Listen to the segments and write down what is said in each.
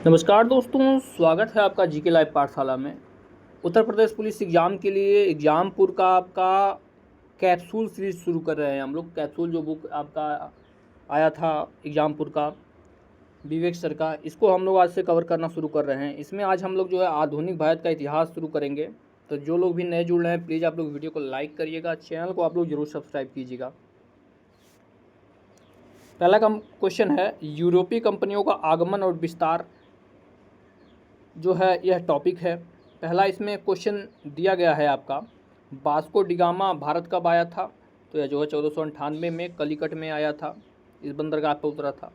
नमस्कार दोस्तों, स्वागत है आपका जीके लाइव पाठशाला में। उत्तर प्रदेश पुलिस एग्ज़ाम के लिए एग्ज़ामपुर का आपका कैप्सूल सीरीज़ शुरू कर रहे हैं हम लोग। कैप्सूल जो बुक आपका आया था एग्ज़ामपुर का, विवेक सर का, इसको हम लोग आज से कवर करना शुरू कर रहे हैं। इसमें आज हम लोग जो है आधुनिक भारत का इतिहास शुरू करेंगे। तो जो लोग भी नए जुड़ रहे हैं प्लीज़ आप लोग वीडियो को लाइक करिएगा, चैनल को आप लोग ज़रूर सब्सक्राइब कीजिएगा। पहला क्वेश्चन है, यूरोपीय कंपनियों का आगमन और विस्तार जो है यह टॉपिक है। पहला इसमें क्वेश्चन दिया गया है आपका, वास्को डी गामा भारत कब आया था? तो यह जो है 1498 में कलिकट में आया था, इस बंदरगाह पर उतरा था।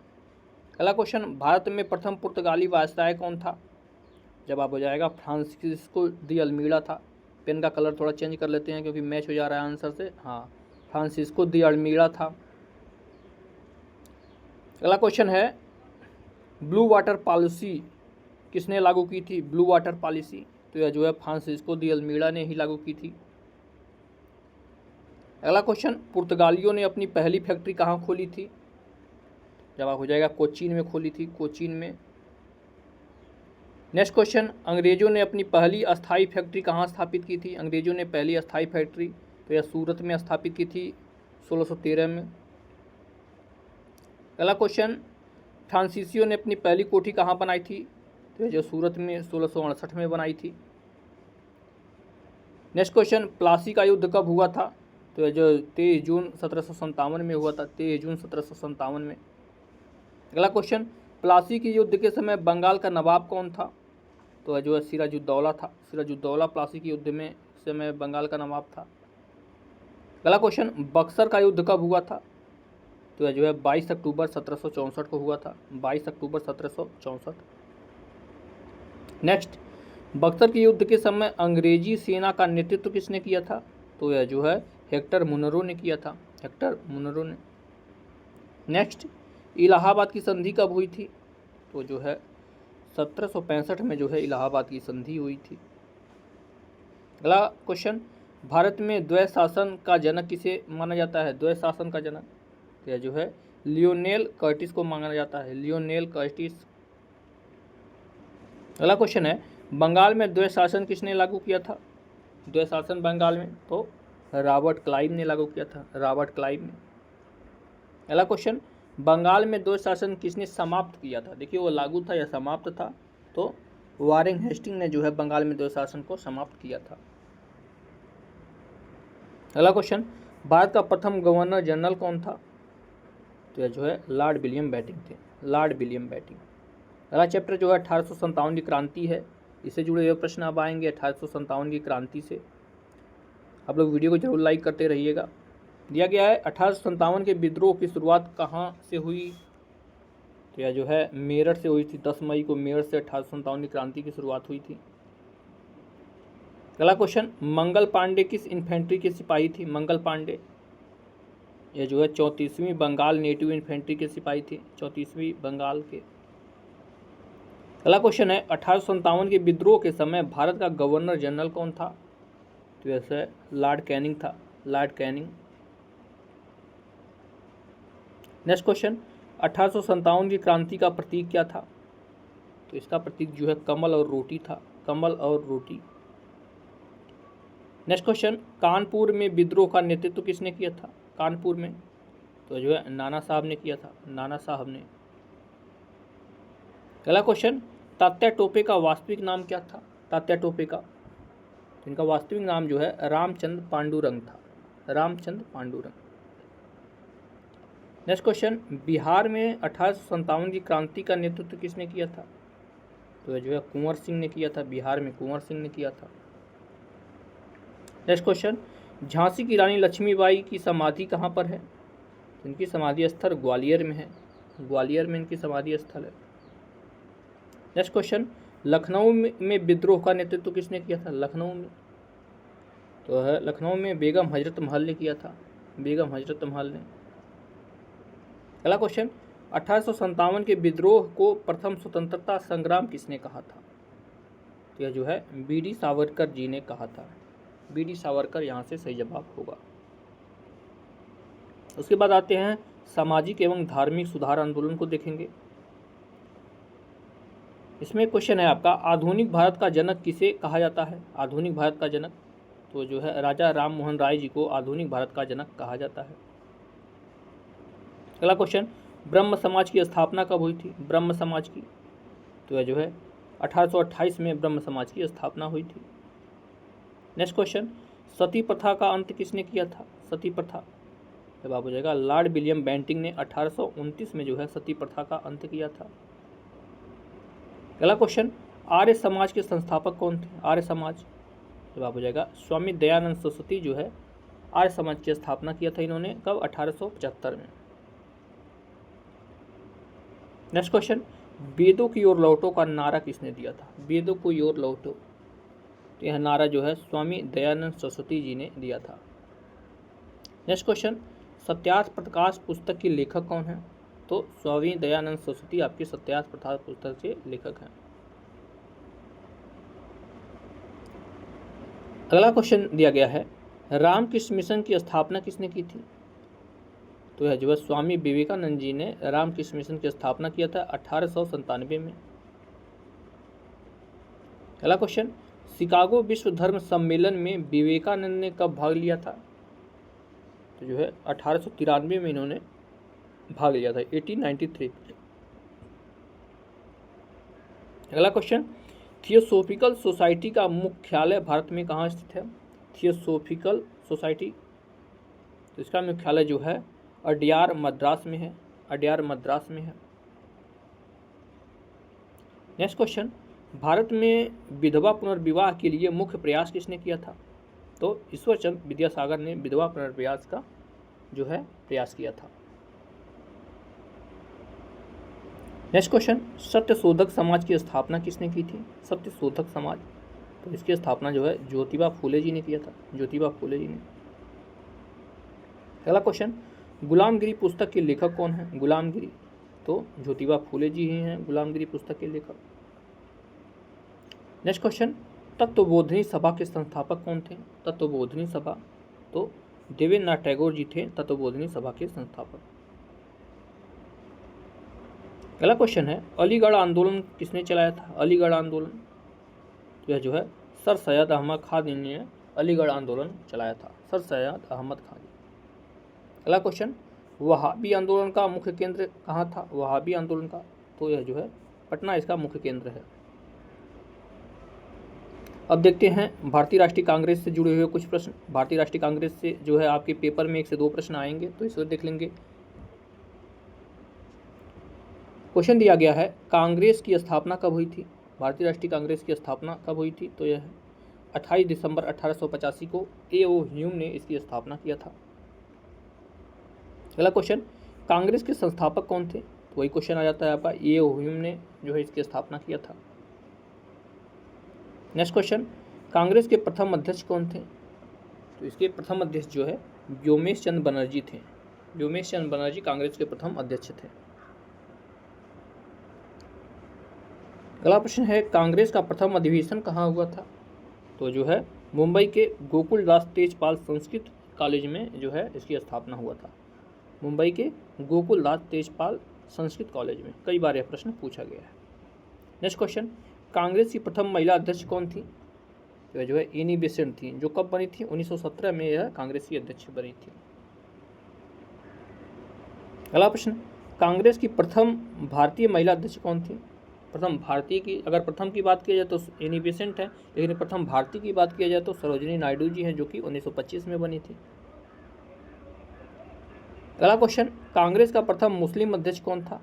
अगला क्वेश्चन, भारत में प्रथम पुर्तगाली वायसराय कौन था? जवाब हो जाएगा फ्रांसिस्को दी अल्मीड़ा था। पेन का कलर थोड़ा चेंज कर लेते हैं क्योंकि मैच हो जा रहा है आंसर से। हाँ, फ्रांसिस्को दी अल्मीड़ा था। अगला क्वेश्चन है, ब्लू वाटर पॉलिसी किसने लागू की थी? ब्लू वाटर पॉलिसी तो यह जो है फ्रांसिस्को दी अल्मीड़ा ने ही लागू की थी। अगला क्वेश्चन, पुर्तगालियों ने अपनी पहली फैक्ट्री कहाँ खोली थी? जवाब हो जाएगा कोचीन में खोली थी, कोचीन में। नेक्स्ट क्वेश्चन, अंग्रेजों ने अपनी पहली अस्थाई फैक्ट्री कहाँ स्थापित की थी? अंग्रेजों ने पहली अस्थाई फैक्ट्री तो यह सूरत में स्थापित की थी 1613 में। अगला क्वेश्चन, फ्रांसीसियों ने अपनी पहली कोठी कहाँ बनाई थी? तो जो सूरत में 1668 में बनाई थी। नेक्स्ट क्वेश्चन, प्लासी का युद्ध कब हुआ था? तो जो 23 जून 1757 में हुआ था, 23 जून 1757 में। अगला क्वेश्चन, प्लासी के युद्ध के समय बंगाल का नवाब कौन था? तो जो है सिराजुद्दौला था। सिराजुद्दौला प्लासी के युद्ध में समय बंगाल का नवाब था। अगला क्वेश्चन, बक्सर का युद्ध कब हुआ था? तो जो है 22 अक्टूबर 1764 को हुआ था, 22 अक्टूबर 1764। नेक्स्ट, बक्सर के युद्ध के समय अंग्रेजी सेना का नेतृत्व किसने किया था? तो यह जो है हेक्टर मुनरो ने किया था, हेक्टर मुनरो ने। नेक्स्ट, इलाहाबाद की संधि कब हुई थी? तो जो है 1765 में जो है इलाहाबाद की संधि हुई थी। अगला क्वेश्चन, भारत में द्वैध शासन का जनक किसे माना जाता है? द्वैध शासन का जनक तो यह जो है लियोनेल कर्टिस को माना जाता है, लियोनेल कर्टिस। अगला क्वेश्चन है, बंगाल में द्वैध शासन किसने लागू किया था? द्वैध शासन बंगाल में तो रॉबर्ट क्लाइव ने लागू किया था, रॉबर्ट क्लाइव ने। अगला क्वेश्चन, बंगाल में द्वैध शासन किसने समाप्त किया था? देखिए वो लागू था या समाप्त था, तो वारेन हेस्टिंग ने जो है बंगाल में द्वैध शासन को समाप्त किया था। अगला क्वेश्चन, भारत का प्रथम गवर्नर जनरल कौन था? तो यह जो है लॉर्ड विलियम बेंटिंक थे, लॉर्ड विलियम बेंटिंक। अगला चैप्टर जो है 1857 की क्रांति है, इससे जुड़े हुए प्रश्न अब आएंगे 1857 की क्रांति से। आप लोग वीडियो को जरूर लाइक करते रहिएगा। दिया गया है 1857 के विद्रोह की शुरुआत कहाँ से हुई? तो यह जो है मेरठ से हुई थी, 10 मई को मेरठ से 1857 की क्रांति की शुरुआत हुई थी। अगला क्वेश्चन, मंगल पांडे किस इन्फेंट्री के सिपाही थी? मंगल पांडे यह जो है 34वीं बंगाल नेटिव इन्फेंट्री के सिपाही थे, 34वीं बंगाल के। अगला क्वेश्चन है, 1857 के विद्रोह के समय भारत का गवर्नर जनरल कौन था? तो वैसे लॉर्ड कैनिंग था, लॉर्ड कैनिंग। नेक्स्ट क्वेश्चन, 1857 की क्रांति का प्रतीक क्या था? तो इसका प्रतीक जो है कमल और रोटी था, कमल और रोटी। नेक्स्ट क्वेश्चन, कानपुर में विद्रोह का नेतृत्व किसने किया था? कानपुर में तो जो है नाना साहब ने किया था, नाना साहब ने। अगला क्वेश्चन, तात्या टोपे का वास्तविक नाम क्या था? तात्या टोपे का तो इनका वास्तविक नाम जो है रामचंद्र पांडुरंग था, रामचंद्र पांडुरंग। नेक्स्ट क्वेश्चन, बिहार में 1857 की क्रांति का नेतृत्व किसने किया था? तो जो है कुंवर सिंह ने किया था, बिहार में कुंवर सिंह ने किया था। नेक्स्ट क्वेश्चन, झांसी की रानी लक्ष्मीबाई की समाधि कहाँ पर है? इनकी समाधि स्थल ग्वालियर में है, ग्वालियर में इनकी समाधि स्थल है। नेक्स्ट क्वेश्चन, लखनऊ में विद्रोह का नेतृत्व किसने किया था? लखनऊ में तो है लखनऊ में बेगम हजरत महल ने किया था, बेगम हजरत महल ने। अगला क्वेश्चन, 1857 के विद्रोह को प्रथम स्वतंत्रता संग्राम किसने कहा था? तो यह जो है बीडी सावरकर जी ने कहा था, बीडी सावरकर यहाँ से सही जवाब होगा। उसके बाद आते हैं सामाजिक एवं धार्मिक सुधार आंदोलन को देखेंगे। इसमें क्वेश्चन है आपका, आधुनिक भारत का जनक किसे कहा जाता है? आधुनिक भारत का जनक तो जो है राजा राम मोहन राय जी को आधुनिक भारत का जनक कहा जाता है। अगला क्वेश्चन, ब्रह्म समाज की स्थापना कब हुई थी? ब्रह्म समाज की तो यह जो है 1828 में ब्रह्म समाज की स्थापना हुई थी। नेक्स्ट क्वेश्चन, सती प्रथा का अंत किसने किया था? सती प्रथा जवाब हो जाएगा लॉर्ड विलियम बेंटिंग ने 1829 में जो है सती प्रथा का अंत किया था। अगला क्वेश्चन, आर्य समाज के संस्थापक कौन थे? आर्य समाज जवाब हो जाएगा स्वामी दयानंद सरस्वती जो है आर्य समाज की स्थापना किया था इन्होंने, कब? 1875 में। नेक्स्ट क्वेश्चन, वेदों की ओर लौटो का नारा किसने दिया था? वेदों की ओर लौटो, तो यह नारा जो है स्वामी दयानंद सरस्वती जी ने दिया था। नेक्स्ट क्वेश्चन, सत्यार्थ प्रकाश पुस्तक के लेखक कौन है? तो स्वामी दयानंद सरस्वती आपके सत्यार्थ प्रकाश पुस्तक के लेखक हैं। अगला क्वेश्चन दिया गया है, रामकृष्ण मिशन की स्थापना किसने की थी? तो यह जो है स्वामी विवेकानंद जी ने रामकृष्ण मिशन की स्थापना किया था 1897 में। अगला क्वेश्चन, शिकागो विश्व धर्म सम्मेलन में विवेकानंद ने कब भाग लिया था? तो जो है 1893 में इन्होंने भाग लिया था, 1893। अगला क्वेश्चन, थियोसॉफिकल सोसाइटी का मुख्यालय भारत में कहाँ स्थित है? थियोसॉफिकल सोसाइटी तो इसका मुख्यालय जो है अडयार मद्रास में है, अडयार मद्रास में है। नेक्स्ट क्वेश्चन, भारत में विधवा पुनर्विवाह के लिए मुख्य प्रयास किसने किया था? तो ईश्वरचंद्र विद्यासागर ने विधवा पुनर्विवाह का जो है प्रयास किया था। नेक्स्ट क्वेश्चन, सत्यशोधक समाज की स्थापना किसने की थी? सत्यशोधक समाज तो इसकी स्थापना जो है ज्योतिबा फूले जी ने किया था, ज्योतिबा फूले जी ने। अगला क्वेश्चन, गुलामगिरी पुस्तक के लेखक कौन है? गुलामगिरी तो ज्योतिबा फूले जी ही हैं गुलामगिरी पुस्तक के लेखक। नेक्स्ट क्वेश्चन, तत्वबोधिनी सभा के संस्थापक कौन थे? तत्वबोधिनी सभा तो देवेंद्रनाथ टैगोर जी थे तत्वबोधिनी सभा के संस्थापक। अगला क्वेश्चन है, अलीगढ़ आंदोलन किसने चलाया था? अलीगढ़ आंदोलन तो यह जो है सर सैयद अहमद खान जी ने अलीगढ़ आंदोलन चलाया था, सर सैयद अहमद खान जी। अगला क्वेश्चन, वहाबी आंदोलन का मुख्य केंद्र कहाँ था? वहाबी आंदोलन का तो यह जो है पटना इसका मुख्य केंद्र है। अब देखते हैं भारतीय राष्ट्रीय कांग्रेस से जुड़े हुए कुछ प्रश्न। भारतीय राष्ट्रीय कांग्रेस से जो है आपके पेपर में 1 से 2 प्रश्न आएंगे, तो इसे देख लेंगे। क्वेश्चन दिया गया है, कांग्रेस की स्थापना कब हुई थी? भारतीय राष्ट्रीय कांग्रेस की स्थापना कब हुई थी? तो यह है 28 दिसंबर 1885 को A.O. ह्यूम ने इसकी स्थापना किया था। अगला क्वेश्चन, कांग्रेस के संस्थापक कौन थे? तो वही क्वेश्चन आ जाता है आपका, A.O. ह्यूम ने जो है इसकी स्थापना किया था। नेक्स्ट क्वेश्चन, कांग्रेस के प्रथम अध्यक्ष कौन थे? तो इसके प्रथम अध्यक्ष जो है व्योमेश चंद्र बनर्जी थे। व्योमेश चंद्र बनर्जी कांग्रेस के प्रथम अध्यक्ष थे। अगला प्रश्न है, कांग्रेस का प्रथम अधिवेशन कहाँ हुआ था? तो जो है मुंबई के गोकुलदास तेजपाल संस्कृत कॉलेज में जो है इसकी स्थापना हुआ था। मुंबई के गोकुलदास तेजपाल संस्कृत कॉलेज में कई बार यह प्रश्न पूछा गया है। नेक्स्ट क्वेश्चन, कांग्रेस की प्रथम महिला अध्यक्ष कौन थी? तो यह जो है एनी बेसेंट थी, जो कब बनी थी? 1917 में यह कांग्रेस की अध्यक्ष बनी थी। अगला प्रश्न, कांग्रेस की प्रथम भारतीय महिला अध्यक्ष कौन थी? प्रथम भारतीय की अगर प्रथम की बात की जाए तो एनी बेसेंट है, लेकिन प्रथम भारतीय की बात की जाए तो सरोजिनी नायडू जी हैं, जो कि 1925 में बनी थी। अगला क्वेश्चन, कांग्रेस का प्रथम मुस्लिम अध्यक्ष कौन था?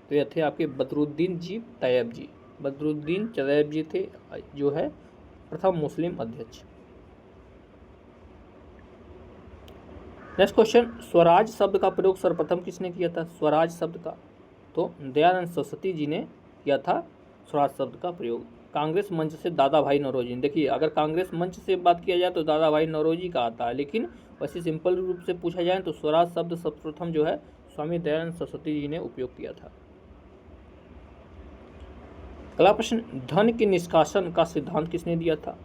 तो यह थे आपके बदरुद्दीन जी तैयब जी। बदरुद्दीन तैयब जी थे जो है प्रथम मुस्लिम अध्यक्ष। नेक्स्ट क्वेश्चन, स्वराज शब्द का प्रयोग सर्वप्रथम किसने किया था? स्वराज शब्द का तो दयानंद सरस्वती जी ने किया था स्वराज शब्द का प्रयोग। कांग्रेस मंच से दादा भाई नौरोजी, देखिए अगर कांग्रेस मंच से बात किया जाए तो दादा भाई नौरोजी का आता है, लेकिन वैसे सिंपल रूप से पूछा जाए तो स्वराज शब्द सर्वप्रथम जो है स्वामी दयानंद सरस्वती जी ने उपयोग किया था। अगला प्रश्न, धन के निष्कासन का सिद्धांत किसने दिया था?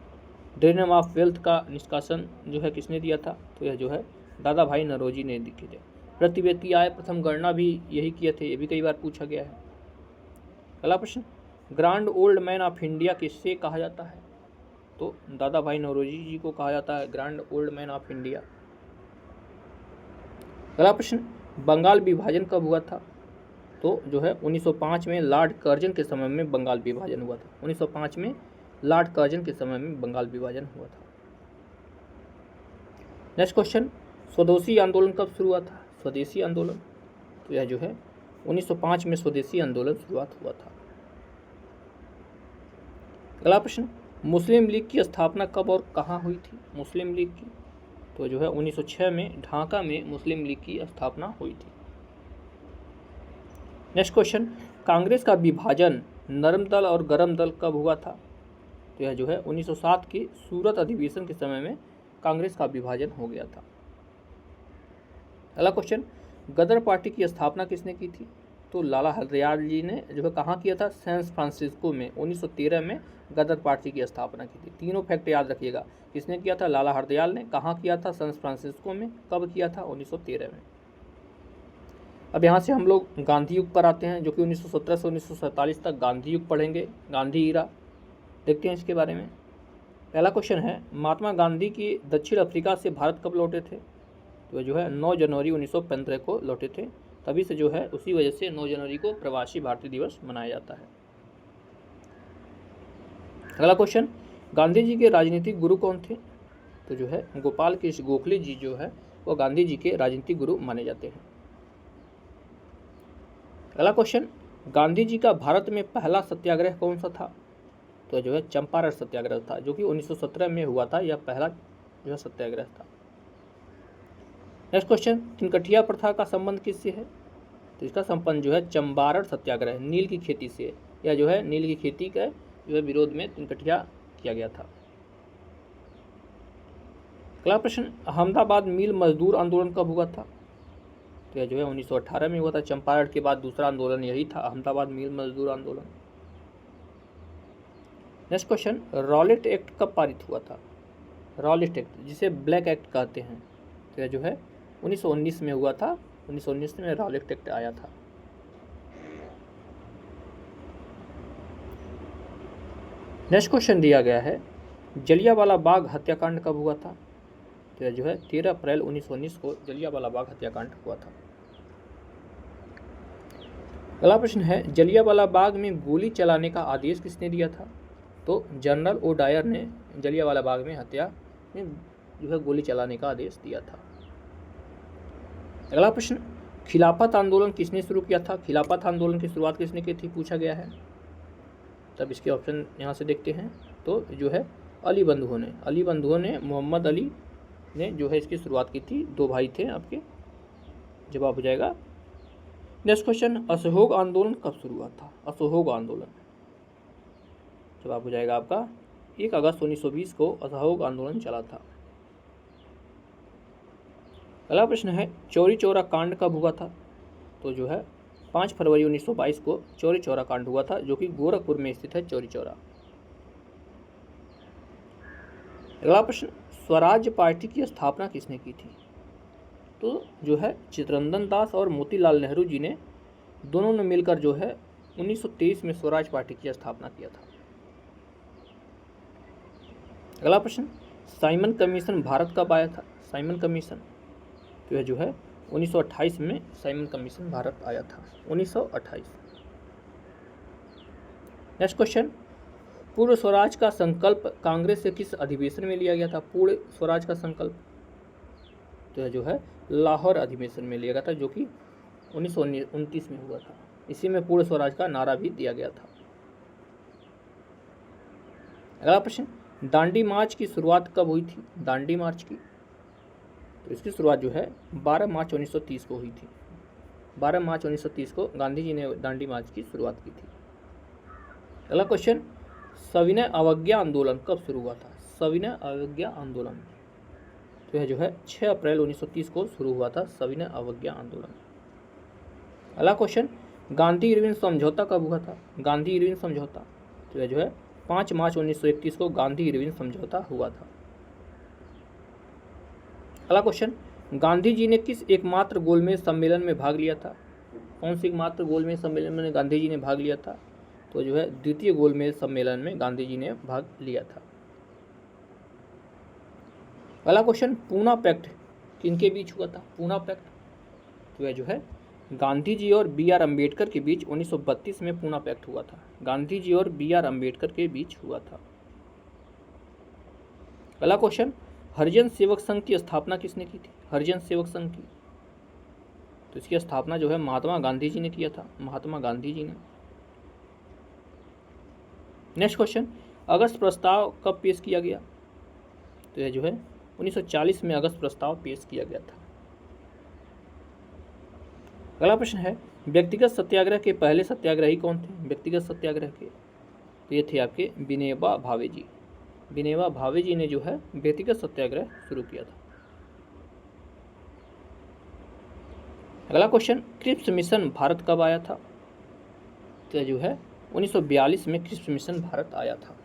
ड्रेन ऑफ वेल्थ का निष्कासन जो है किसने दिया था? तो यह जो है दादा भाई नौरोजी ने दिखे थे। प्रति व्यक्ति आय प्रथम गणना भी यही किए थे, ये भी कई बार पूछा गया है। अगला प्रश्न, grand old man of India किससे कहा जाता है? तो दादा भाई नौरोजी जी को कहा जाता है grand old man of India. अगला प्रश्न, बंगाल विभाजन कब हुआ था? तो जो है 1905 में लॉर्ड कर्जन के समय में बंगाल विभाजन हुआ था। 1905 में लॉर्ड कर्जन के समय में बंगाल विभाजन हुआ था। नेक्स्ट क्वेश्चन, स्वदेशी आंदोलन कब शुरू हुआ था? स्वदेशी आंदोलन, तो यह जो है 1905 में स्वदेशी आंदोलन शुरुआत हुआ था। अगला प्रश्न, मुस्लिम लीग की स्थापना कब और कहाँ हुई थी? मुस्लिम लीग की, तो जो है 1906 में ढाका में मुस्लिम लीग की स्थापना हुई थी। नेक्स्ट क्वेश्चन, कांग्रेस का विभाजन नरम दल और गरम दल कब हुआ था? तो यह जो है 1907 के सूरत अधिवेशन के समय में कांग्रेस का विभाजन हो गया था। अगला क्वेश्चन, गदर पार्टी की स्थापना किसने की थी? तो लाला हरदयाल जी ने जो है कहाँ किया था? सैन फ्रांसिस्को में 1913 में गदर पार्टी की स्थापना की थी। तीनों फैक्ट याद रखिएगा, किसने किया था? लाला हरदयाल ने। कहाँ किया था? सैन फ्रांसिस्को में। कब किया था? 1913 में। अब यहाँ से हम लोग गांधी युग पर आते हैं, जो कि 1917 से 1947 तक गांधी युग पढ़ेंगे, गांधी ईरा। देखते हैं इसके बारे में। पहला क्वेश्चन है, महात्मा गांधी की दक्षिण अफ्रीका से भारत कब लौटे थे? तो जो है 9 जनवरी 1915 को लौटे थे। तभी से जो है उसी वजह से 9 जनवरी को प्रवासी भारतीय दिवस मनाया जाता है। अगला क्वेश्चन, गांधी जी के राजनीतिक गुरु कौन थे? तो जो है गोपाल कृष्ण गोखले जी जो है वो गांधी जी के राजनीतिक गुरु माने जाते हैं। अगला क्वेश्चन, गांधी जी का भारत में पहला सत्याग्रह कौन सा था? तो जो है चंपारण सत्याग्रह था, जो कि 1917 में हुआ था। यह पहला जो है सत्याग्रह था। नेक्स्ट क्वेश्चन, तिनकठिया प्रथा का संबंध किससे है? तो इसका संबंध जो है चंपारण सत्याग्रह, नील की खेती से, या जो है नील की खेती का जो है विरोध में तिनकठिया किया गया था। अगला प्रश्न, अहमदाबाद मिल मजदूर आंदोलन कब हुआ था? तो यह जो है 1918 में हुआ था। चंपारण के बाद दूसरा आंदोलन यही था, अहमदाबाद मिल मजदूर आंदोलन। नेक्स्ट क्वेश्चन, रॉलेट एक्ट कब पारित हुआ था? रॉलेट एक्ट, जिसे ब्लैक एक्ट कहते हैं, तो यह जो है 1919 में हुआ था। 1919 में रॉलेट एक्ट आया था। नेक्स्ट क्वेश्चन दिया गया है, जलियांवाला बाग हत्याकांड कब हुआ था? तो यह जो है 13 अप्रैल 1919 को जलियांवाला बाग हत्याकांड हुआ था। अगला प्रश्न है, जलियांवाला बाग में गोली चलाने का आदेश किसने दिया था? तो जनरल ओ डायर ने जलियांवाला बाग में हत्या में जो है गोली चलाने का आदेश दिया था। अगला प्रश्न, खिलाफत आंदोलन किसने शुरू किया था? खिलाफत आंदोलन की शुरुआत किसने की थी, पूछा गया है। तब इसके ऑप्शन यहाँ से देखते हैं। तो जो है अली बंधुओं ने, अली बंधुओं ने, मोहम्मद अली ने जो है इसकी शुरुआत की थी। 2 भाई थे आपके। जवाब हो जाएगा। नेक्स्ट क्वेश्चन, असहयोग आंदोलन कब शुरू हुआ था? असहयोग आंदोलन, जवाब हो जाएगा आपका 1 अगस्त 1920 को असहयोग आंदोलन चला था। अगला प्रश्न है, चौरी चौरा कांड कब हुआ था? तो जो है 5 फरवरी 1922 को चौरी चौरा कांड हुआ था, जो कि गोरखपुर में स्थित है चौरी चौरा। अगला प्रश्न, स्वराज पार्टी की स्थापना किसने की थी? तो जो है चित्तरंजन दास और मोतीलाल नेहरू जी ने, दोनों ने मिलकर जो है 1923 में स्वराज पार्टी की स्थापना किया था। अगला प्रश्न, साइमन कमीशन भारत कब आया था? साइमन कमीशन, तो यह जो है 1928 में साइमन कमीशन भारत आया था। 1928। नेक्स्ट क्वेश्चन, पूर्ण स्वराज का संकल्प कांग्रेस से किस अधिवेशन में लिया गया था? पूर्ण स्वराज का संकल्प, तो यह जो है लाहौर अधिवेशन में लिया गया था, जो कि 1929 में हुआ था। इसी में पूर्ण स्वराज का नारा भी दिया गया था। अगला प्रश्न, दांडी मार्च की शुरुआत कब हुई थी? दांडी मार्च की, तो इसकी शुरुआत जो है 12 मार्च 1930 को हुई थी। 12 मार्च 1930 को गांधी जी ने दांडी मार्च की शुरुआत की थी। अगला क्वेश्चन, सविनय अवज्ञा आंदोलन कब शुरू हुआ था? सविनय अवज्ञा आंदोलन, तो यह जो है 6 अप्रैल 1930 को शुरू हुआ था सविनय अवज्ञा आंदोलन। अगला क्वेश्चन, गांधी इरविन समझौता कब हुआ था? गांधी इरविन समझौता, तो यह जो है 5 मार्च 1931 को गांधी इरविन समझौता हुआ था। अगला क्वेश्चन, गांधी जी ने किस एकमात्र गोलमेज सम्मेलन में भाग लिया था? कौन सी एकमात्र गोलमेज सम्मेलन में गांधी जी ने भाग लिया था? तो जो है द्वितीय गोलमेज सम्मेलन में गांधी जी ने भाग लिया था। अगला क्वेश्चन, पूना पैक्ट किनके बीच हुआ था? पूना पैक्ट तो यह जो है गांधी जी और बी आर अम्बेडकर के बीच 1932 में पूना पैक्ट हुआ था। गांधी जी और बी आर अम्बेडकर के बीच हुआ था। अगला क्वेश्चन, हरिजन सेवक संघ की स्थापना किसने की थी? हरिजन सेवक संघ की, तो इसकी स्थापना जो है महात्मा गांधी जी ने किया था, महात्मा गांधी जी ने। नेक्स्ट क्वेश्चन, अगस्त प्रस्ताव कब पेश किया गया? तो यह जो है 1940 में अगस्त प्रस्ताव पेश किया गया था। अगला प्रश्न है, व्यक्तिगत सत्याग्रह के पहले सत्याग्रही कौन थे? व्यक्तिगत सत्याग्रह के, तो ये थे आपके विनोबा भावे जी। विनोबा भावे जी ने जो है व्यक्तिगत सत्याग्रह शुरू किया था। अगला क्वेश्चन, क्रिप्स मिशन भारत कब आया था? तो जो है 1942 में क्रिप्स मिशन भारत आया था।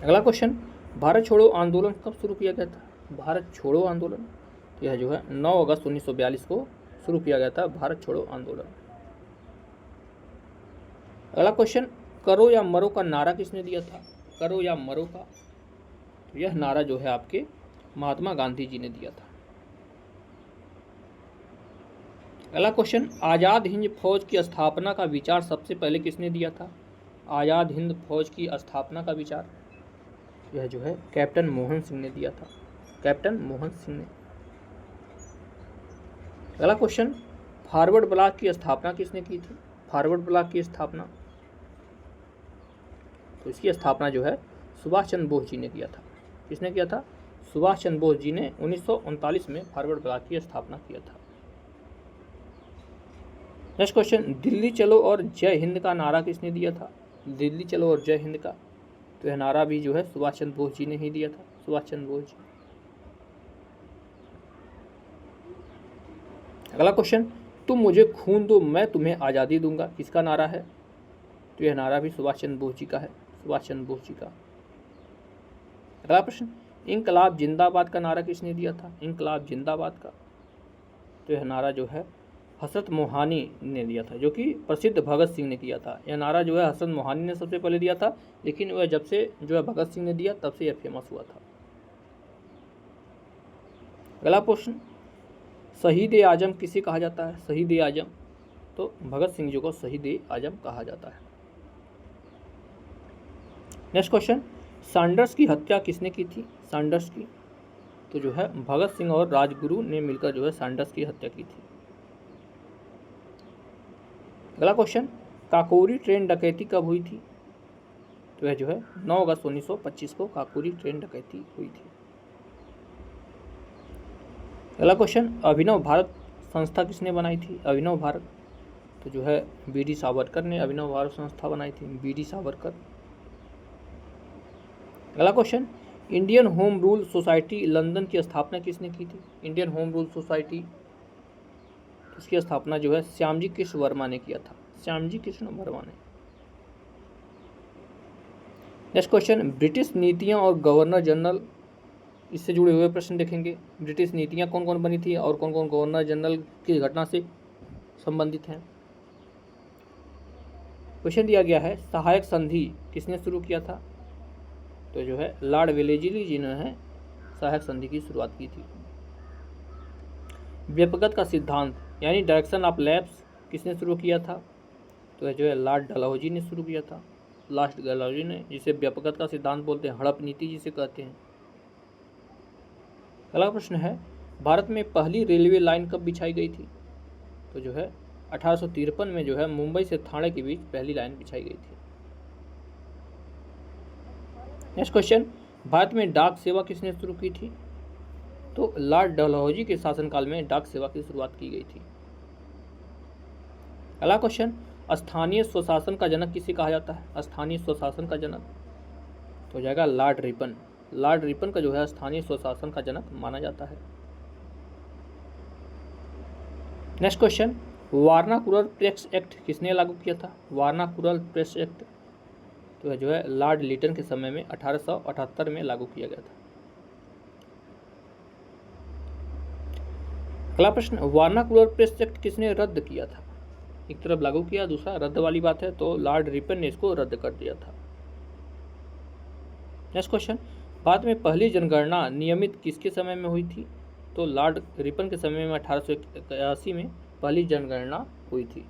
अगला क्वेश्चन, भारत छोड़ो आंदोलन कब शुरू किया गया था? भारत छोड़ो आंदोलन, तो यह जो है 9 अगस्त 1942 को शुरू किया गया था भारत छोड़ो आंदोलन। अगला क्वेश्चन, करो या मरो का नारा किसने दिया था? करो या मरो का, तो यह नारा जो है आपके महात्मा गांधी जी ने दिया था। अगला क्वेश्चन, आज़ाद हिंद फौज की स्थापना का विचार सबसे पहले किसने दिया था? आज़ाद हिंद फौज की स्थापना का विचार यह जो है कैप्टन मोहन सिंह ने दिया था, कैप्टन मोहन सिंह ने। अगला क्वेश्चन, फॉरवर्ड ब्लॉक की स्थापना किसने की थी? फॉरवर्ड ब्लॉक की स्थापना, तो इसकी स्थापना जो है सुभाष चंद्र बोस जी ने किया था। किसने किया था? सुभाष चंद्र बोस जी ने 1939 में फॉरवर्ड ब्लॉक की स्थापना किया था। नेक्स्ट क्वेश्चन, दिल्ली चलो और जय हिंद का नारा किसने दिया था? दिल्ली चलो और जय हिंद का, तो यह नारा भी जो है सुभाष चंद्र बोस जी ने ही दिया था, सुभाष चंद्र बोस जी। अगला क्वेश्चन, तुम मुझे खून दो मैं तुम्हें आज़ादी दूंगा, किसका नारा है? तो यह नारा भी सुभाष चंद्र बोस जी का है, सुभाष चंद्र बोस जी का। अगला प्रश्न, इंकलाब जिंदाबाद का नारा किसने दिया था? इंकलाब जिंदाबाद का, तो यह नारा जो है हसरत मोहानी ने दिया था, जो कि प्रसिद्ध भगत सिंह ने किया था। यह नारा जो है हसरत मोहानी ने सबसे पहले दिया था, लेकिन वह जब से जो है भगत सिंह ने दिया तब से यह फेमस हुआ था। अगला प्रश्न, शहीद ए आजम किसे कहा जाता है? शहीद ए आजम, तो भगत सिंह जी को शहीद ए आजम कहा जाता है। नेक्स्ट क्वेश्चन, सैंडर्स की हत्या किसने की थी? सैंडर्स की, तो जो है भगत सिंह और राजगुरु ने मिलकर जो है सैंडर्स की हत्या की थी। अगला क्वेश्चन, काकोरी ट्रेन डकैती कब हुई थी? तो यह जो है 9 अगस्त 1925 को काकोरी ट्रेन डकैती हुई थी। अगला क्वेश्चन, अभिनव भारत संस्था किसने बनाई थी? अभिनव भारत, तो जो है बी.डी. सावरकर ने अभिनव भारत संस्था बनाई थी, बी.डी. सावरकर। अगला question, Indian home rule society London की स्थापना किसने की थी? इंडियन होम रूल सोसाइटी, इसकी स्थापना जो है श्यामजी कृष्ण वर्मा ने किया था, श्यामजी कृष्ण वर्मा ने। नेक्स्ट क्वेश्चन, ब्रिटिश नीतियां और गवर्नर जनरल, इससे जुड़े हुए प्रश्न देखेंगे। ब्रिटिश नीतियां कौन कौन बनी थी और कौन कौन गवर्नर जनरल की घटना से संबंधित हैं। क्वेश्चन दिया गया है, सहायक संधि किसने शुरू किया था? तो जो है लॉर्ड वेलेस्ली जी ने सहायक संधि की शुरुआत की थी। व्यपगत का सिद्धांत यानी डायरेक्शन ऑफ लैप्स किसने शुरू किया था? तो जो है लॉर्ड डलहौजी ने शुरू किया था, लॉर्ड डलहौजी ने, जिसे व्यपगत का सिद्धांत बोलते हैं, हड़प नीति जिसे कहते हैं। अगला प्रश्न है, भारत में पहली रेलवे लाइन कब बिछाई गई थी? तो जो है 1853 में जो है मुंबई से ठाणे के बीच पहली लाइन बिछाई गई थी। नेक्स्ट क्वेश्चन, भारत में डाक सेवा किसने शुरू की थी? तो लॉर्ड डलहौजी के शासनकाल में डाक सेवा की शुरुआत की गई थी। अगला क्वेश्चन, स्थानीय स्वशासन का जनक किसे कहा जाता है? स्थानीय स्वशासन का जनक, तो हो जाएगा लॉर्ड रिपन। लॉर्ड रिपन का जो है स्थानीय स्वशासन का जनक माना जाता है। नेक्स्ट क्वेश्चन, वारना-कुरल प्रेस एक्ट किसने लागू किया था? वारना-कुरल प्रेस एक्ट, तो जो है लॉर्ड लिटन के समय में 1878 में लागू किया गया था। अगला प्रश्न, वारना-कुरल प्रेस एक्ट किसने रद्द किया था? एक तरफ लागू किया, दूसरा रद्द वाली बात है, तो लॉर्ड रिपन ने इसको रद्द कर दिया था। नेक्स्ट क्वेश्चन, बाद में पहली जनगणना नियमित किसके समय में हुई थी? तो लॉर्ड रिपन के समय में 1881 में पहली जनगणना हुई थी,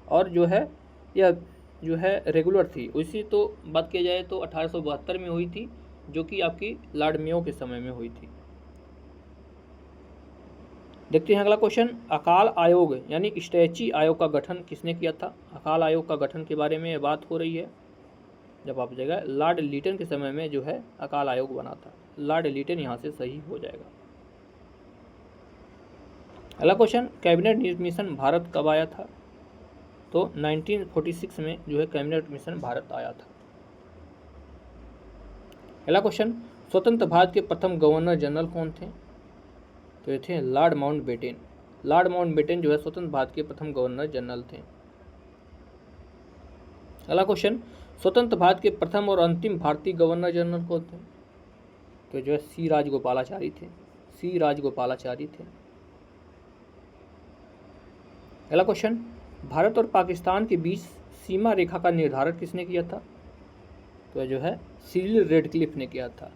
और जो है यह जो है रेगुलर थी। उसी तो बात की जाए तो 1872 में हुई थी, जो कि आपकी लॉर्ड मेयो के समय में हुई थी। देखते हैं अगला क्वेश्चन, अकाल आयोग यानी स्टैची आयोग का गठन किसने किया था? अकाल आयोग का गठन के बारे में बात हो रही है। जब आप जाएगा लॉर्ड लिटन के समय में जो है अकाल आयोग बना था। लॉर्ड लिटन यहाँ से सही हो जाएगा। अगला क्वेश्चन, कैबिनेट मिशन भारत कब आया था? तो 1946 में जो है कैबिनेट मिशन भारत आया था। अगला क्वेश्चन, स्वतंत्र भारत के प्रथम गवर्नर जनरल कौन थे? तो ये थे लॉर्ड माउंटबेटन। लॉर्ड माउंटबेटन जो है स्वतंत्र भारत के प्रथम गवर्नर जनरल थे। अगला क्वेश्चन, स्वतंत्र भारत के प्रथम और अंतिम भारतीय गवर्नर जनरल कौन थे? तो जो है सी राजगोपालाचारी थे। सी राजगोपालाचारी थे। अगला क्वेश्चन, भारत और पाकिस्तान के बीच सीमा रेखा का निर्धारण किसने किया था? तो जो है सिरिल रेडक्लिफ ने किया था।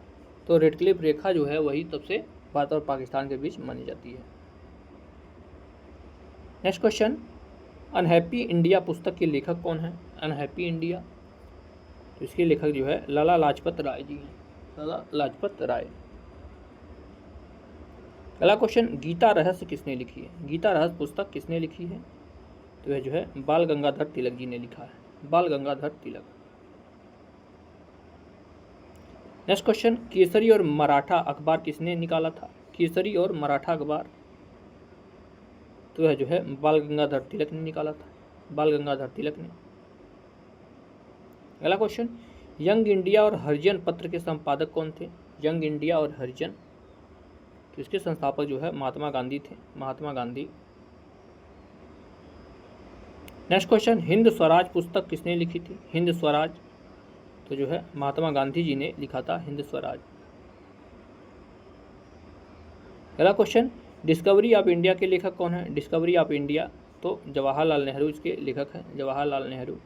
तो रेडक्लिफ रेखा जो है वही तब से भारत और पाकिस्तान के बीच मानी जाती है। नेक्स्ट क्वेश्चन, अनहैप्पी इंडिया पुस्तक के लेखक कौन है? अनहैप्पी इंडिया, तो इसके लेखक जो है लाला लाजपत राय जी हैं। लाला लाजपत राय। अगला क्वेश्चन, गीता रहस्य किसने लिखी है? गीता रहस्य पुस्तक किसने लिखी है? तो यह जो है बाल गंगाधर तिलक जी ने लिखा है। बाल गंगाधर तिलक। नेक्स्ट क्वेश्चन, केसरी और मराठा अखबार किसने निकाला था? केसरी और मराठा अखबार, तो यह जो है बाल गंगाधर तिलक ने निकाला था। बाल गंगाधर तिलक ने। अगला क्वेश्चन, यंग इंडिया और हरिजन पत्र के संपादक कौन थे? यंग इंडिया और हरिजन, तो इसके संस्थापक जो है महात्मा गांधी थे। महात्मा गांधी। नेक्स्ट क्वेश्चन, हिंद स्वराज पुस्तक किसने लिखी थी? हिंद स्वराज, तो जो है महात्मा गांधी जी ने लिखा था हिंद स्वराज। अगला क्वेश्चन, डिस्कवरी ऑफ इंडिया के लेखक कौन है? डिस्कवरी ऑफ इंडिया, तो जवाहरलाल नेहरू इसके लेखक हैं। Jawaharlal Nehru.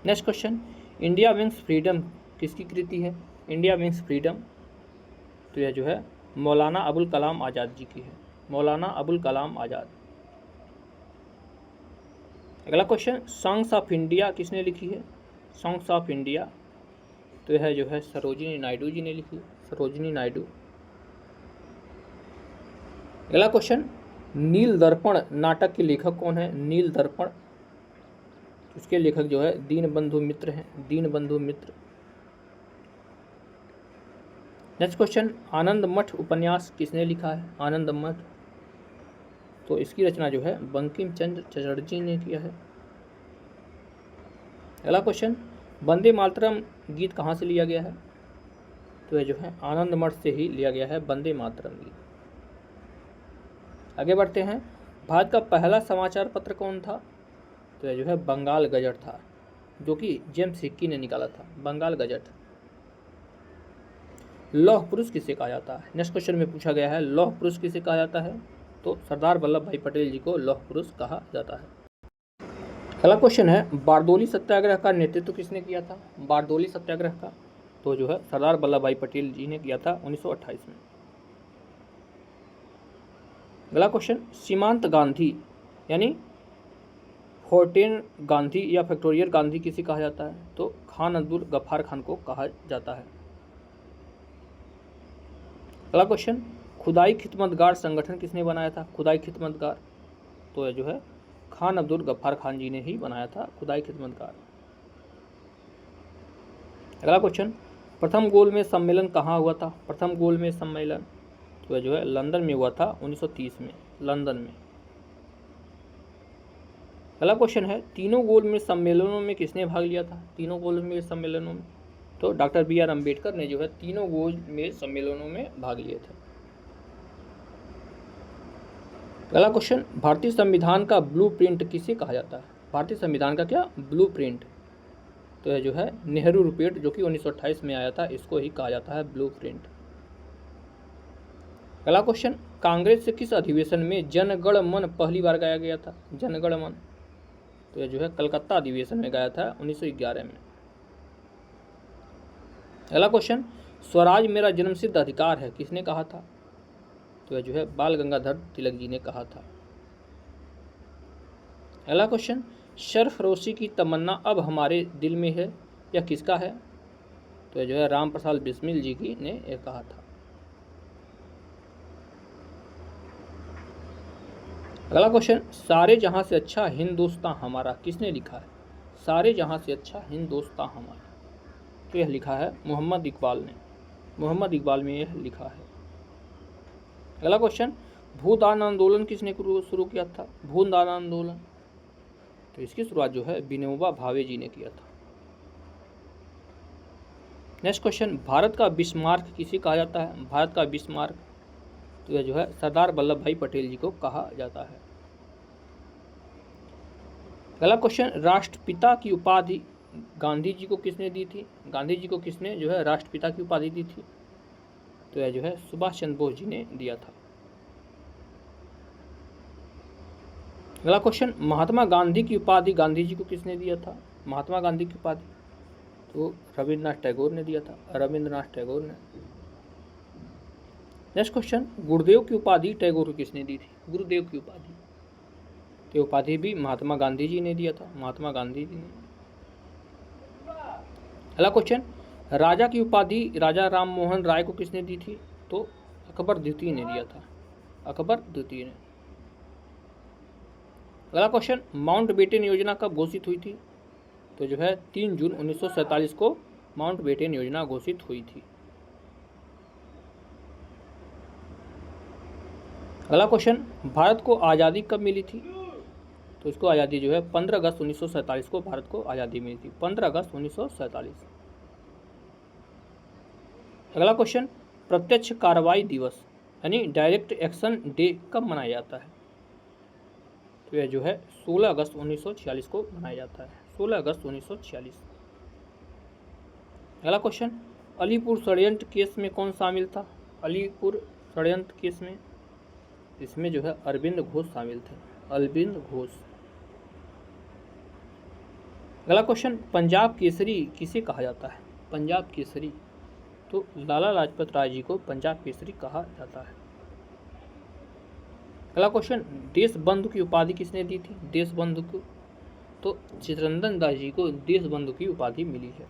Next question, India means freedom किसकी कृति है? इंडिया मीन्स फ्रीडम, तो यह जो है मौलाना अबुल कलाम आज़ाद जी की है। मौलाना अबुल कलाम आज़ाद। अगला क्वेश्चन, सॉन्ग्स ऑफ इंडिया किसने लिखी है? सॉन्ग्स ऑफ इंडिया, तो यह जो है सरोजिनी नायडू जी ने लिखी। सरोजिनी नायडू। अगला क्वेश्चन, नील दर्पण नाटक के लेखक कौन है? नील दर्पण, उसके लेखक जो है दीनबंधु मित्र हैं। दीनबंधु मित्र। नेक्स्ट क्वेश्चन, आनंद मठ उपन्यास किसने लिखा है? आनंद मठ, तो इसकी रचना जो है बंकिम चंद्र चटर्जी ने किया है। अगला क्वेश्चन, वंदे मातरम गीत कहाँ से लिया गया है? तो यह जो है आनंद मठ से ही लिया गया है वंदे मातरम गीत। आगे बढ़ते हैं, भारत का पहला समाचार पत्र कौन था? तो यह जो है बंगाल गजट था, जो कि जेम्स हिक्की ने निकाला था। बंगाल गजट। लौह पुरुष किसे कहा जाता है? नेक्स्ट क्वेश्चन में पूछा गया है लौह पुरुष किसे कहा जाता है? तो सरदार वल्लभ भाई पटेल जी को लौह पुरुष कहा जाता है। अगला क्वेश्चन है, बारदोली सत्याग्रह का नेतृत्व किसने किया था? बारदोली सत्याग्रह का, तो जो है सरदार वल्लभ भाई पटेल जी ने किया था 1928 में। अगला क्वेश्चन, सीमांत गांधी यानी फोर्टेन गांधी या फैक्टोरियल गांधी किसे कहा जाता है? तो खान अब्दुल गफ्फार खान को कहा जाता है। अगला क्वेश्चन, खुदाई खिदमतगार संगठन किसने बनाया था? खुदाई खिदमतगार, तो यह जो है खान अब्दुल गफ्फार खान जी ने ही बनाया था खुदाई खिदमतगार। अगला क्वेश्चन, प्रथम गोलमेज सम्मेलन कहाँ हुआ था? प्रथम गोलमेज सम्मेलन, तो यह जो है लंदन में हुआ था 1930 में। लंदन में। अगला क्वेश्चन है, तीनों गोलमेज सम्मेलनों में किसने भाग लिया था? तीनों गोलमेज सम्मेलनों में, तो डॉक्टर बी आर अम्बेडकर ने जो है तीनों गोलमेज सम्मेलनों में भाग लिए थे। अगला क्वेश्चन, भारतीय संविधान का ब्लूप्रिंट किसे कहा जाता है? भारतीय संविधान का क्या ब्लूप्रिंट, तो यह जो है नेहरू रिपोर्ट जो कि 1928 में आया था, इसको ही कहा जाता है ब्लूप्रिंट। अगला क्वेश्चन, कांग्रेस से किस अधिवेशन में जनगण मन पहली बार गाया गया था? जनगण मन, तो यह जो है कलकत्ता अधिवेशन में गाया था 1911 में। अगला क्वेश्चन, स्वराज मेरा जन्मसिद्ध अधिकार है, किसने कहा था? तो यह जो है बाल गंगाधर तिलक जी ने कहा था। अगला क्वेश्चन, सरफरोशी की तमन्ना अब हमारे दिल में है, यह किसका है? तो यह जो है राम प्रसाद बिस्मिल जी की ने यह कहा था। अगला क्वेश्चन, सारे जहां से अच्छा हिंदुस्तान हमारा, किसने लिखा है? सारे जहां से अच्छा हिंदुस्तान हमारा, तो यह लिखा है मोहम्मद इकबाल ने। मोहम्मद इकबाल में यह लिखा है। अगला क्वेश्चन, भूदान आंदोलन किसने शुरू किया था? भूदान आंदोलन, तो इसकी शुरुआत जो है विनोबा भावे जी ने किया था। नेक्स्ट क्वेश्चन, भारत का बिस्मार्क किसे कहा जाता है? भारत का बिस्मार्क, तो यह जो है सरदार वल्लभ भाई पटेल जी को कहा जाता है। अगला क्वेश्चन, राष्ट्रपिता की उपाधि गांधी जी को किसने दी थी? गांधी जी को किसने जो है राष्ट्रपिता की उपाधि दी थी? तो यह जो है सुभाष चंद्र बोस जी ने दिया था। अगला क्वेश्चन, महात्मा गांधी की उपाधि गांधी जी को किसने दिया था? महात्मा गांधी की उपाधि, तो रविंद्रनाथ टैगोर ने दिया था, रविंद्रनाथ टैगोर ने। नेक्स्ट क्वेश्चन, गुरुदेव की उपाधि टैगोर को किसने दी थी? गुरुदेव की उपाधि, तो उपाधि भी महात्मा गांधी जी ने दिया था, महात्मा गांधी जी ने। अगला क्वेश्चन, राजा की उपाधि राजा राम मोहन राय को किसने दी थी? तो अकबर द्वितीय ने दिया था, अकबर द्वितीय ने। अगला क्वेश्चन, माउंटबेटन योजना कब घोषित हुई थी? तो जो है 3 जून 1947 को माउंटबेटन योजना घोषित हुई थी। अगला क्वेश्चन, भारत को आज़ादी कब मिली थी? तो इसको आज़ादी जो है 15 अगस्त 1947 को भारत को आज़ादी मिली थी, 15 अगस्त 1947। अगला क्वेश्चन, प्रत्यक्ष कार्रवाई दिवस यानी डायरेक्ट एक्शन डे कब मनाया जाता है? तो यह जो है 16 अगस्त 1946 को मनाया जाता है, 16 अगस्त 1946। अगला क्वेश्चन, अलीपुर षड्यंत्र केस में कौन शामिल था? अलीपुर षड्यंत्र केस में, इसमें जो है अरविंद घोष शामिल थे, अरविंद घोष। अगला क्वेश्चन, पंजाब केसरी किसे कहा जाता है? पंजाब केसरी, तो लाला लाजपत राय जी को पंजाब केसरी कहा जाता है। अगला क्वेश्चन, देश बंधु की उपाधि किसने दी थी? देश बंधु को, तो चित्तरंजन दास जी को देश बंधु की उपाधि मिली है।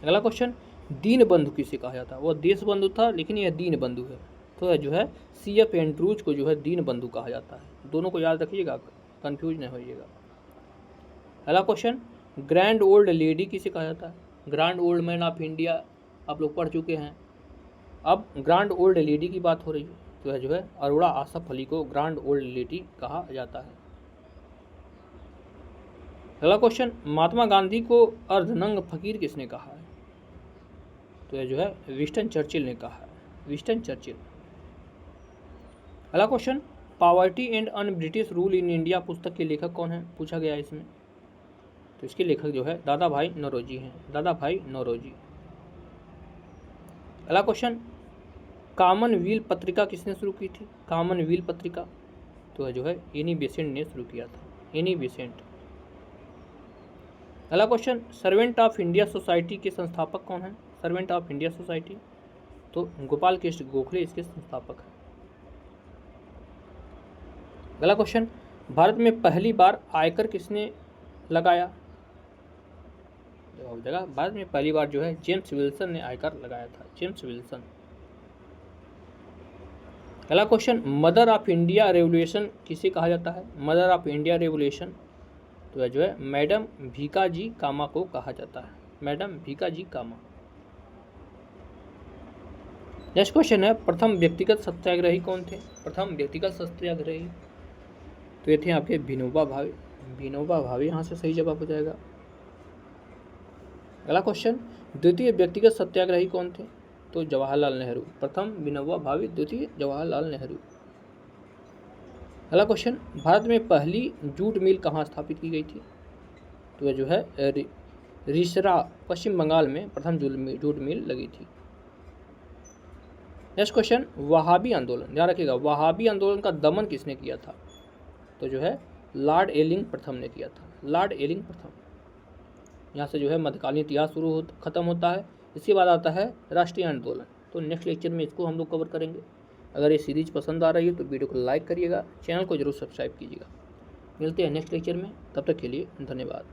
अगला क्वेश्चन, दीन बंधु किसे कहा जाता है? वह देश बंधु था लेकिन यह दीन बंधु है, तो जो है CF एंड्रूज को जो है दीन बंधु कहा जाता है। दोनों को याद रखिएगा, कंफ्यूज नहीं होइएगा। अगला क्वेश्चन, ग्रैंड ओल्ड लेडी किसे कहा जाता है? Grand old man of India आप लोग पढ़ चुके हैं, अब ग्रैंड ओल्ड लेडी की बात हो रही है, तो यह जो है अरोड़ा आसफ अली को ग्रैंड ओल्ड लेडी कहा जाता है। अगला क्वेश्चन, महात्मा गांधी को अर्धनंग फकीर किसने कहा है? तो यह जो है विंस्टन चर्चिल ने कहा है, विंस्टन चर्चिल। अगला question, poverty and un British rule in India पुस्तक के लेखक कौन है? पूछा गया है इसमें, तो इसके लेखक जो है दादा भाई नौरोजी हैं, दादा भाई नौरोजी। अगला क्वेश्चन, कॉमनवेल्थ पत्रिका किसने शुरू की थी? कॉमनवेल्थ पत्रिका, तो जो है एनी बेसेंट ने शुरू किया था, एनी बेसेंट। अगला question, servant of India society के संस्थापक कौन है? सर्वेंट ऑफ इंडिया सोसाइटी, तो गोपाल कृष्ण गोखले इसके संस्थापक हैं। अगला क्वेश्चन, भारत में पहली बार आयकर किसने लगाया? जवाब देगा, भारत में पहली बार जो है जेम्स विल्सन ने आयकर लगाया था, जेम्स विल्सन। अगला question, mother of India revolution किसे कहा जाता है? मदर ऑफ इंडिया रेवोल्यूशन, तो जो है मैडम भीकाजी कामा को कहा जाता है, मैडम भीकाजी कामा। नेक्स्ट क्वेश्चन है, प्रथम व्यक्तिगत सत्याग्रही कौन थे? प्रथम व्यक्तिगत सत्याग्रही, तो ये थे आपके विनोबा भावे, विनोबा भावे यहाँ से सही जवाब हो जाएगा। अगला क्वेश्चन, द्वितीय व्यक्तिगत सत्याग्रही कौन थे? तो जवाहरलाल नेहरू, प्रथम विनोबा भावे, द्वितीय जवाहरलाल नेहरू। अगला क्वेश्चन, भारत में पहली जूट मिल कहाँ स्थापित की गई थी? तो यह जो है रिसरा, पश्चिम बंगाल में प्रथम जूट मिल लगी थी। नेक्स्ट क्वेश्चन, वहाबी आंदोलन, ध्यान रखिएगा, वहाबी आंदोलन का दमन किसने किया था? तो जो है लॉर्ड एलिंग प्रथम ने किया था, लॉर्ड एलिंग प्रथम। यहाँ से जो है मध्यकालीन इतिहास खत्म होता है। इसके बाद आता है राष्ट्रीय आंदोलन। तो नेक्स्ट लेक्चर में इसको हम लोग कवर करेंगे। अगर ये सीरीज पसंद आ रही है तो वीडियो को लाइक करिएगा, चैनल को जरूर सब्सक्राइब कीजिएगा। मिलते हैं नेक्स्ट लेक्चर में, तब तक के लिए धन्यवाद।